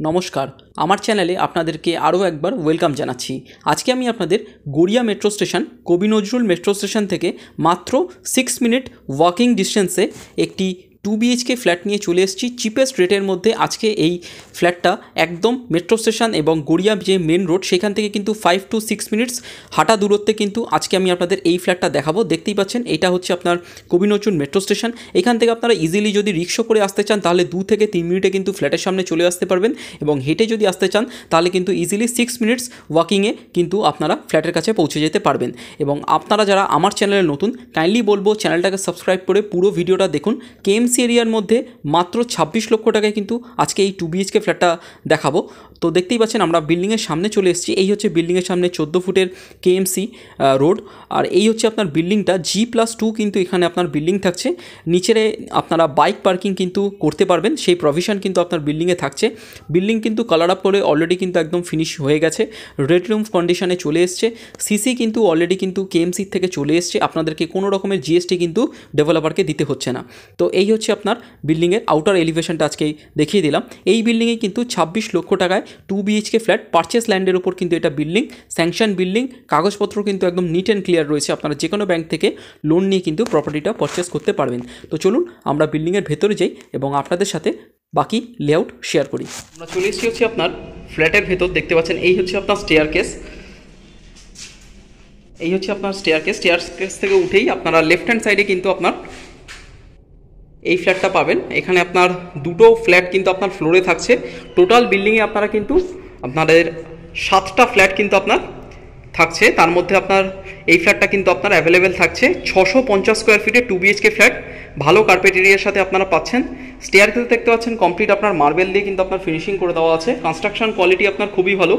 নমস্কার, আমার চ্যানেলে আপনাদেরকে আরও একবার ওয়েলকাম জানাচ্ছি। আজকে আমি আপনাদের গড়িয়া মেট্রো স্টেশন, কবি নজরুল মেট্রো স্টেশন থেকে মাত্র 6 মিনিট ওয়াকিং ডিস্টেন্সে একটি 2 BHK ফ্ল্যাট নিয়ে চলে এসেছি চিপেস্ট রেটের মধ্যে। আজকে এই ফ্ল্যাটটা একদম মেট্রো স্টেশন এবং গড়িয়া যে মেন রোড সেখান থেকে কিন্তু 5 to 6 মিনিটস হাঁটা দূরত্বে কিন্তু আজকে আমি আপনাদের এই ফ্ল্যাটটা দেখাবো। দেখতেই পাচ্ছেন এটা হচ্ছে আপনার কবি নজরুল মেট্রো স্টেশন। এখান থেকে আপনারা ইজিলি যদি রিক্সা করে আসতে চান তাহলে 2 থেকে 3 মিনিটে কিন্তু ফ্ল্যাটের সামনে চলে আসতে পারবেন, এবং হেঁটে যদি আসতে চান তাহলে কিন্তু ইজিলি 6 মিনিটস ওয়াকিংয়ে কিন্তু আপনারা ফ্ল্যাটের কাছে পৌঁছে যেতে পারবেন। এবং আপনারা যারা আমার চ্যানেলে নতুন, কাইন্ডলি বলবো চ্যানেলটাকে সাবস্ক্রাইব করে পুরো ভিডিওটা দেখুন। কেএমসি এরিয়ার মধ্যে মাত্র 26 লক্ষ টাকায় কিন্তু আজকে এই 2 BHK ফ্ল্যাটটা দেখাবো। তো দেখতেই পাচ্ছেন আমরা বিল্ডিংয়ের সামনে চলে এসেছি। এই হচ্ছে বিল্ডিংয়ের সামনে 14 ফুটের কেএমসি রোড, আর এই হচ্ছে আপনার বিল্ডিংটা G+2 কিন্তু এখানে আপনার বিল্ডিং থাকছে। নিচে আপনারা বাইক পার্কিং কিন্তু করতে পারবেন, সেই প্রভিশন কিন্তু আপনার বিল্ডিংয়ে থাকছে। বিল্ডিং কিন্তু কালার আপ করে অলরেডি কিন্তু একদম ফিনিশ হয়ে গেছে, রেড রুম কন্ডিশনে চলে এসছে। সিসি কিন্তু অলরেডি কিন্তু কেএমসি থেকে চলে এসছে, আপনাদেরকে কোনো রকমের জিএসটি কিন্তু ডেভেলপারকে দিতে হচ্ছে না। তো এই হচ্ছে আপনার বিল্ডিংয়ের আউটার এলিভেশনটা আজকে দেখিয়ে দিলাম। এই বিল্ডিংয়ে কিন্তু 26 লক্ষ টাকায় 2 BHK ফ্ল্যাট, পারচেস ল্যান্ডের উপর কিন্তু এটা বিল্ডিং, স্যাংশন বিল্ডিং, কাগজপত্র কিন্তু একদম নিট অ্যান্ড ক্লিয়ার রয়েছে। আপনারা যে কোনো ব্যাংক থেকে লোন নিয়ে কিন্তু প্রপার্টিটা পারচেস করতে পারবেন। তো চলুন আমরা বিল্ডিংয়ের ভেতরে যাই এবং আপনাদের সাথে বাকি লেআউট শেয়ার করি। আমরা চলে এসেছি হচ্ছে আপনার ফ্ল্যাটের ভেতর। দেখতে পাচ্ছেন এই হচ্ছে আপনার স্টেয়ারকেস, এই হচ্ছে আপনার স্টেয়ারকেস থেকে উঠেই আপনারা লেফট হ্যান্ড সাইডে কিন্তু আপনার এই ফ্ল্যাটটা পাবেন। এখানে আপনার দুটো ফ্ল্যাট কিন্তু আপনার ফ্লোরে থাকছে। টোটাল বিল্ডিংয়ে আপনারা কিন্তু আপনাদের 7টা ফ্ল্যাট কিন্তু আপনার থাকছে। তার মধ্যে আপনার এই ফ্ল্যাটটা কিন্তু আপনার অ্যাভেলেবেল থাকছে 650 স্কোয়ার ফিটে 2 BHK ফ্ল্যাট, ভালো কার্পেট এরিয়ার সাথে আপনারা পাচ্ছেন। স্টেয়ারকেস দেখতে পাচ্ছেন কমপ্লিট আপনার মার্বেল দিয়ে কিন্তু আপনার ফিনিশিং করে দেওয়া আছে। কনস্ট্রাকশন কোয়ালিটি আপনার খুবই ভালো।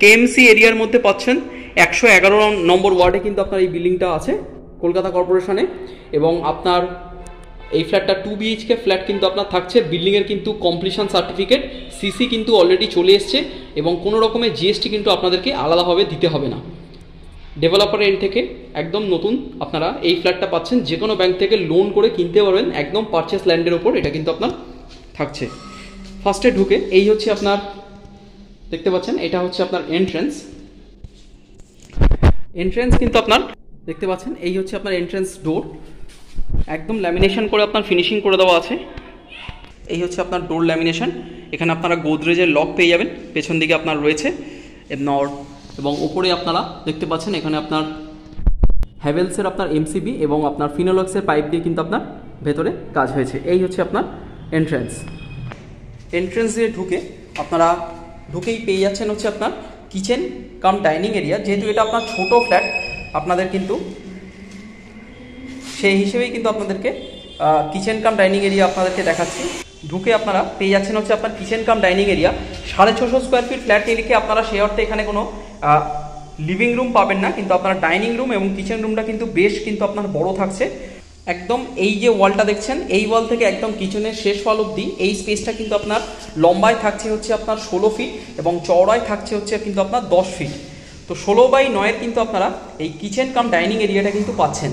কেএমসি এরিয়ার মধ্যে পাচ্ছেন 111 নম্বর ওয়ার্ডে কিন্তু আপনার এই বিল্ডিংটা আছে কলকাতা কর্পোরেশনে। এবং আপনার এই ফ্ল্যাটটা 2 BHK ফ্ল্যাট কিন্তু আপনার থাকছে। বিল্ডিংয়ের কিন্তু কমপ্লিশন সার্টিফিকেট, সিসি কিন্তু অলরেডি চলে এসছে, এবং কোনো রকমের জিএসটি কিন্তু আপনাদেরকে আলাদাভাবে দিতে হবে না। ডেভেলপার এন্ড থেকে একদম নতুন আপনারা এই ফ্ল্যাটটা পাচ্ছেন, যে কোনো ব্যাংক থেকে লোন করে কিনতে পারবেন, একদম পারচেস ল্যান্ডের ওপর এটা কিন্তু আপনার থাকছে। ফার্স্টে ঢুকে এই হচ্ছে আপনার দেখতে পাচ্ছেন এটা হচ্ছে আপনার এন্ট্রেন্স কিন্তু আপনার দেখতে পাচ্ছেন এই হচ্ছে আপনার এন্ট্রেন্স ডোর, একদম ল্যামিনেশন করে আপনার ফিনিশিং করে দেওয়া আছে। এই হচ্ছে আপনার ডোর ল্যামিনেশন। এখানে আপনারা গোদরেজের লক পেয়ে যাবেন, পেছন দিকে আপনার রয়েছে এবং ওপরে আপনারা দেখতে পাচ্ছেন এখানে আপনার হ্যাভেলসের আপনার এমসিবি এবং আপনার ফিনোলক্সের পাইপ দিয়ে কিন্তু আপনার ভেতরে কাজ হয়েছে। এই হচ্ছে আপনার এন্ট্রেন্স দিয়ে ঢুকেই পেয়ে যাচ্ছেন হচ্ছে আপনার কিচেন কাম ডাইনিং এরিয়া। যেহেতু এটা আপনার ছোট ফ্ল্যাট, আপনাদের কিন্তু সেই হিসেবেই কিন্তু আপনাদেরকে কিচেন কাম ডাইনিং এরিয়া আপনাদেরকে দেখাচ্ছি। ঢুকে আপনারা পেয়ে যাচ্ছেন হচ্ছে আপনার kitchen cum dining area. 650 square feet flat নিয়ে লিখে আপনারা সেই অর্থে এখানে কোনো লিভিং রুম পাবেন না, কিন্তু আপনার ডাইনিং রুম এবং কিচেন রুমটা কিন্তু বেশ কিন্তু আপনার বড় থাকছে। একদম এই যে ওয়ালটা দেখছেন, এই ওয়াল থেকে একদম কিচেনের শেষ ওয়াল অবধি এই স্পেসটা কিন্তু আপনার লম্বায় থাকছে হচ্ছে আপনার 16 ফিট এবং চওড়ায় থাকছে হচ্ছে কিন্তু আপনার 10 ফিট। তো 16/9 কিন্তু আপনারা এই কিচেন কাম ডাইনিং এরিয়াটা কিন্তু পাচ্ছেন।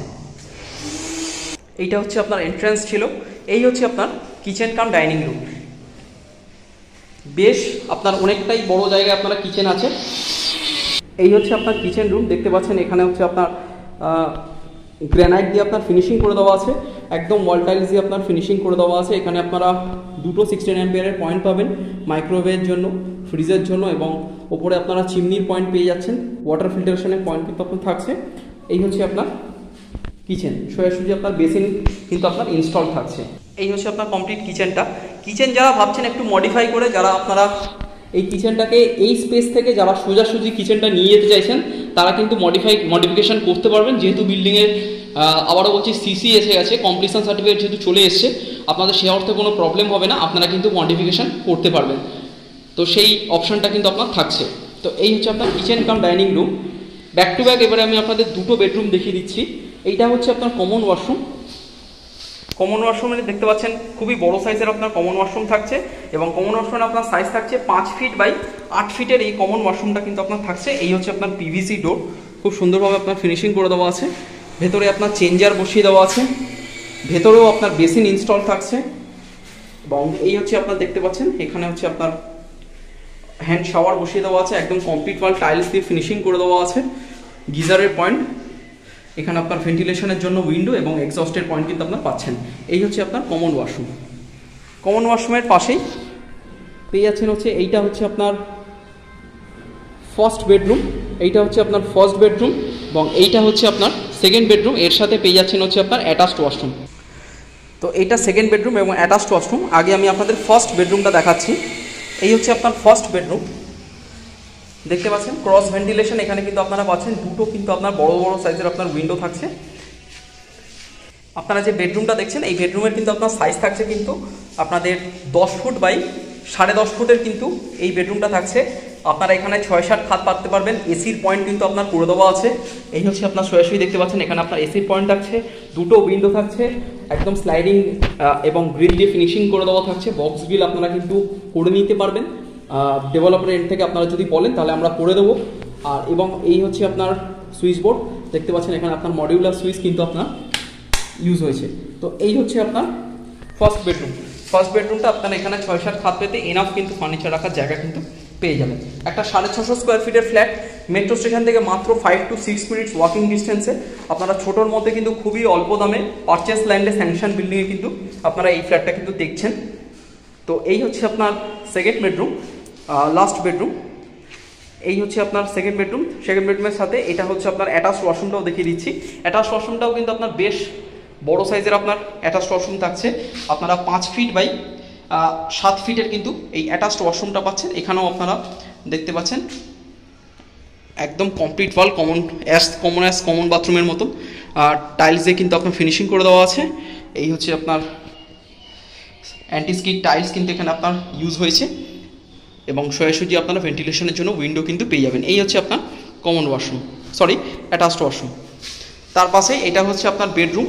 এইটা হচ্ছে আপনার এন্ট্রান্স ছিল, এই হচ্ছে আপনার কিচেন কাম ডাইনিং রুম। বেশ আপনার অনেকটাই বড় জায়গায় আপনারা কিচেন আছে। এই হচ্ছে আপনার কিচেন রুম, দেখতে পাচ্ছেন এখানে হচ্ছে আপনার গ্রানাইট দিয়ে আপনার ফিনিশিং করে দেওয়া আছে, একদম ওয়াল টাইলস দিয়ে আপনার ফিনিশিং করে দেওয়া আছে। এখানে আপনারা দুটো 16 অ্যাম্পিয়ারের পয়েন্ট পাবেন মাইক্রোওয়েভের জন্য, ফ্রিজের জন্য, এবং ওপরে আপনারা চিমনির পয়েন্ট পেয়ে যাচ্ছেন, ওয়াটার ফিল্টারেশনের পয়েন্ট কিন্তু আপনার থাকছে। এই হচ্ছে আপনার কিচেন, সোজাসুজি আপনার বেসিন কিন্তু আপনার ইনস্টল থাকছে। এই হচ্ছে আপনার কমপ্লিট কিচেন যারা ভাবছেন একটু মডিফাই করে, যারা আপনারা এই কিচেনটাকে এই স্পেস থেকে যারা সোজাসুজি কিচেনটা নিয়ে যেতে চাইছেন তারা কিন্তু মডিফিকেশন করতে পারবেন। যেহেতু বিল্ডিংয়ের আবারও বলছি সিসি এসে গেছে, কমপ্লিশন সার্টিফিকেট যেহেতু চলে এসছে, আপনাদের সে অর্থে কোনো প্রবলেম হবে না, আপনারা কিন্তু মডিফিকেশন করতে পারবেন। তো সেই অপশানটা কিন্তু আপনার থাকছে। তো এই হচ্ছে আপনার kitchen cum dining room. Back to back এবারে আমি আপনাদের দুটো বেডরুম দেখিয়ে দিচ্ছি। এইটা হচ্ছে আপনার কমন ওয়াশরুম। দেখতে পাচ্ছেন খুবই বড় সাইজের আপনার কমন ওয়াশরুম থাকছে, এবং কমন ওয়াশরুমে আপনার সাইজ থাকছে 5 ফিট বাই 8 ফিটের এই কমন ওয়াশরুমটা কিন্তু আপনার থাকছে। এই হচ্ছে আপনার পিভিসি ডোর, খুব সুন্দরভাবে আপনার ফিনিশিং করে দেওয়া আছে। ভেতরে আপনার চেঞ্জার বসিয়ে দেওয়া আছে, ভেতরেও আপনার বেসিন ইনস্টল থাকছে। এবং এই হচ্ছে আপনার দেখতে পাচ্ছেন এখানে হচ্ছে আপনার হ্যান্ড শাওয়ার বসিয়ে দেওয়া আছে, একদম কমপ্লিট ওয়াল টাইলস দিয়ে ফিনিশিং করে দেওয়া আছে। গিজারের পয়েন্ট, এখানে আপনার ভেন্টিলেশনের জন্য উইন্ডো এবং এক্সস্টের পয়েন্ট কিন্তু আপনার পাচ্ছেন। এই হচ্ছে আপনার কমন ওয়াশরুম। কমন ওয়াশরুমের পাশেই পেয়ে যাচ্ছেন হচ্ছে এইটা হচ্ছে আপনার ফার্স্ট বেডরুম, এইটা হচ্ছে আপনার ফার্স্ট বেডরুম এবং এইটা হচ্ছে আপনার সেকেন্ড বেডরুম। এর সাথে পেয়ে যাচ্ছেন হচ্ছে আপনার অ্যাটাচড ওয়াশরুম। তো এইটা সেকেন্ড বেডরুম এবং অ্যাটাচড ওয়াশরুম। আগে আমি আপনাদের ফার্স্ট বেডরুমটা দেখাচ্ছি। এই হচ্ছে আপনার ফার্স্ট বেডরুম, দেখতে পাচ্ছেন ক্রস ভেন্টিলেশন এখানে কিন্তু আপনারা পাচ্ছেন। দুটো কিন্তু আপনার বড় বড় সাইজের আপনার উইন্ডো থাকছে। আপনারা যে বেডরুমটা দেখছেন এই বেডরুমের কিন্তু আপনার সাইজ থাকছে কিন্তু আপনাদের 10 ফুট বাই 10.5 ফুটের কিন্তু এই বেডরুমটা থাকছে। আপনারা এখানে 6-7 খাট পাততে পারবেন। এসির পয়েন্ট কিন্তু আপনার করে দেওয়া আছে। এই হচ্ছে আপনার সরাসরি দেখতে পাচ্ছেন এখানে আপনার এসির পয়েন্ট থাকছে, দুটো উইন্ডো থাকছে, একদম স্লাইডিং এবং গ্রিল দিয়ে ফিনিশিং করে দেওয়া থাকছে। বক্স গ্রিল আপনারা কিন্তু করে নিতে পারবেন, ডেভেলপার এন্ড থেকে আপনারা যদি বলেন তাহলে আমরা করে দেবো। আর এবং এই হচ্ছে আপনার সুইচ বোর্ড, দেখতে পাচ্ছেন এখানে আপনার মডিউলার সুইচ কিন্তু আপনার ইউজ হয়েছে। তো এই হচ্ছে আপনার ফার্স্ট বেডরুম। ফার্স্ট বেডরুমটা আপনারা এখানে 6-7 খাট পেতে এনাফ কিন্তু ফার্নিচার রাখার জায়গা কিন্তু পেয়ে যাবেন। একটা 650 স্কোয়ার ফিটের ফ্ল্যাট, মেট্রো স্টেশন থেকে মাত্র 5 to 6 মিনিটস ওয়াকিং ডিস্টেন্সে। আপনারা ছোটোর মধ্যে কিন্তু খুবই অল্প দামে পারচেস ল্যান্ডে স্যাংশন বিল্ডিংয়ে কিন্তু আপনারা এই ফ্ল্যাটটা কিন্তু দেখছেন। তো এই হচ্ছে আপনার সেকেন্ড বেডরুম, লাস্ট বেডরুম। এই হচ্ছে আপনার সেকেন্ড বেডরুম। সেকেন্ড বেডরুমের সাথে এটা হচ্ছে আপনার অ্যাটাচড ওয়াশরুমটাও দেখিয়ে দিচ্ছি। অ্যাটাচড ওয়াশরুমটাও কিন্তু আপনার বেশ বড় সাইজের আপনার অ্যাটাচড ওয়াশরুম থাকছে। আপনারা 5 ফিট বাই 7 ফিটের কিন্তু এই অ্যাটাচড ওয়াশরুমটা পাচ্ছেন। এখানেও আপনারা দেখতে পাচ্ছেন একদম কমপ্লিট ওয়াল, কমন বাথরুমের মতো টাইলস দিয়ে কিন্তু আপনার ফিনিশিং করে দেওয়া আছে। এই হচ্ছে আপনার অ্যান্টি স্কিড টাইলস কিন্তু এখানে আপনার ইউজ হয়েছে এবং সোজাসুজি আপনারা ভেন্টিলেশনের জন্য উইন্ডো কিন্তু পেয়ে যাবেন। এই হচ্ছে আপনার কমন ওয়াশরুম, অ্যাটাচড ওয়াশরুম। তার পাশে এটা হচ্ছে আপনার বেডরুম।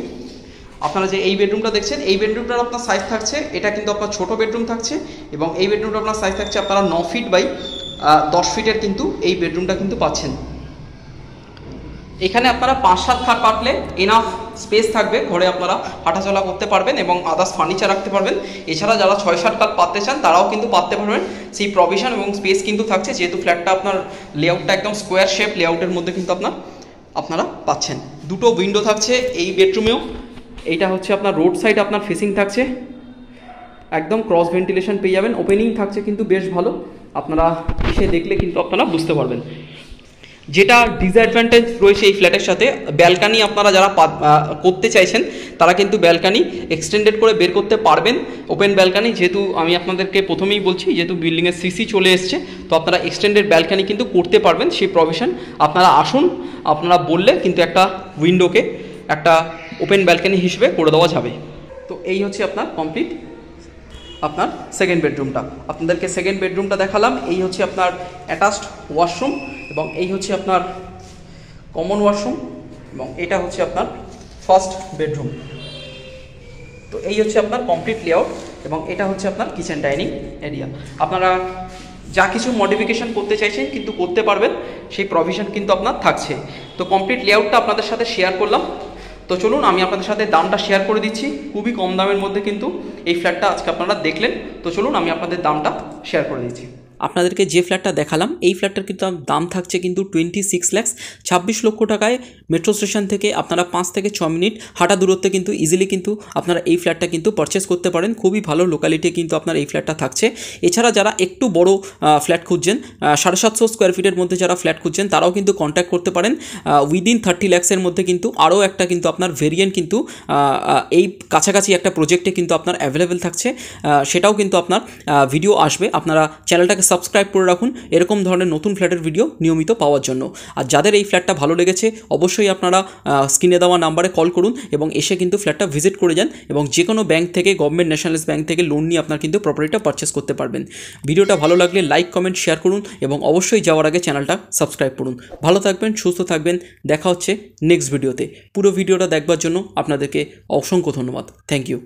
আপনারা যে এই বেডরুমটা দেখছেন এই বেডরুমটার আপনার সাইজ থাকছে, এটা কিন্তু আপনার ছোট বেডরুম থাকছে এবং এই বেডরুমটা আপনার সাইজ থাকছে আপনারা 9 ফিট বাই 10 ফিটের কিন্তু এই বেডরুমটা কিন্তু পাচ্ছেন। এখানে আপনারা 5-7 খাট পাতলে এনাফ স্পেস থাকবে, ঘরে আপনারা হাঁটাচলা করতে পারবেন এবং আদার্স ফার্নিচার রাখতে পারবেন। এছাড়া যারা 6-7 খাট পাততে চান তারাও কিন্তু পাততে পারবেন, সেই প্রভিশন এবং স্পেস কিন্তু থাকছে। যেহেতু ফ্ল্যাটটা আপনার লেআউটটা একদম স্কোয়ার শেপ লেআউটের মধ্যে কিন্তু আপনারা পাচ্ছেন। দুটো উইন্ডো থাকছে এই বেডরুমেও। এইটা হচ্ছে আপনার রোড সাইড আপনার ফেসিং থাকছে, একদম ক্রস ভেন্টিলেশন পেয়ে যাবেন। ওপেনিং থাকছে কিন্তু বেশ ভালো, আপনারা এসে দেখলে কিন্তু আপনারা বুঝতে পারবেন। যেটা ডিসঅ্যাডভান্টেজ রয়েছে এই ফ্ল্যাটের সাথে, ব্যালকানি আপনারা যারা করতে চাইছেন তারা কিন্তু ব্যালকানি এক্সটেন্ডেড করে বের করতে পারবেন। ওপেন ব্যালকানি, যেহেতু আমি আপনাদেরকে প্রথমেই বলছি যেহেতু বিল্ডিংয়ের সিসি চলে এসছে, তো আপনারা এক্সটেন্ডেড ব্যালকানি কিন্তু করতে পারবেন। সেই প্রভিশন আপনারা আসুন, আপনারা বললে কিন্তু একটা উইন্ডোকে একটা ওপেন ব্যালকানি হিসেবে করে দেওয়া যাবে। তো এই হচ্ছে আপনার কমপ্লিট আপনার সেকেন্ড বেডরুমটা। আপনাদেরকে সেকেন্ড বেডরুমটা দেখালাম। এই হচ্ছে আপনার অ্যাটাচড ওয়াশরুম এবং এই হচ্ছে আপনার কমন ওয়াশরুম এবং এটা হচ্ছে আপনার ফার্স্ট বেডরুম। তো এই হচ্ছে আপনার কমপ্লিট লেআউট এবং এটা হচ্ছে আপনার কিচেন ডাইনিং এরিয়া। আপনারা যা কিছু মডিফিকেশন করতে চাইছেন কিন্তু করতে পারবেন, সেই প্রভিশন কিন্তু আপনার থাকছে। তো কমপ্লিট লেআউটটা আপনাদের সাথে শেয়ার করলাম। তো চলুন আমি আপনাদের সাথে দামটা শেয়ার করে দিচ্ছি। খুবই কম দামের মধ্যে কিন্তু এই ফ্ল্যাটটা আজকে আপনারা দেখলেন। তো চলুন আমি আপনাদের দামটা শেয়ার করে দিচ্ছি। আপনাদেরকে যে ফ্ল্যাটটা দেখালাম এই ফ্ল্যাটটার কিন্তু দাম থাকছে কিন্তু 26 লাখ 26 লক্ষ টাকায়। মেট্রো স্টেশন থেকে আপনারা 5 থেকে 6 মিনিট হাঁটা দূরত্বে কিন্তু ইজিলি কিন্তু আপনারা এই ফ্ল্যাটটা কিন্তু পারচেস করতে পারেন। খুবই ভালো লোকালিটি কিন্তু আপনার এই ফ্ল্যাটটা থাকছে। এছাড়া যারা একটু বড় ফ্ল্যাট খুঁজছেন, 750 স্কোয়ার ফিটের মধ্যে যারা ফ্ল্যাট খুঁজছেন তারাও কিন্তু কন্ট্যাক্ট করতে পারেন। উইদিন 30 লাখসের মধ্যে কিন্তু আরও একটা কিন্তু আপনার ভেরিয়েন্ট কিন্তু এই কাছাকাছি একটা প্রজেক্টে কিন্তু আপনার অ্যাভেলেবেল থাকছে, সেটাও কিন্তু আপনার ভিডিও আসবে। আপনারা চ্যানেলটাকে সাবস্ক্রাইব করে রাখুন এরকম ধরনের নতুন ফ্ল্যাটের ভিডিও নিয়মিত পাওয়ার জন্য। আর যাদের এই ফ্ল্যাটটা ভালো লেগেছে অবশ্যই আপনারা স্ক্রিনে দেওয়া নাম্বারে কল করুন এবং এসে কিন্তু ফ্ল্যাটটা ভিজিট করে যান এবং যে কোনো ব্যাংক থেকে, গভর্নমেন্ট ন্যাশনালাইজ ব্যাংক থেকে লোন নিয়ে আপনার কিন্তু প্রপার্টিটা পারচেস করতে পারবেন। ভিডিওটা ভালো লাগলে লাইক, কমেন্ট, শেয়ার করুন এবং অবশ্যই যাওয়ার আগে চ্যানেলটা সাবস্ক্রাইব করুন। ভালো থাকবেন, সুস্থ থাকবেন, দেখা হচ্ছে নেক্সট ভিডিওতে। পুরো ভিডিওটা দেখবার জন্য আপনাদেরকে অসংখ্য ধন্যবাদ। Thank you.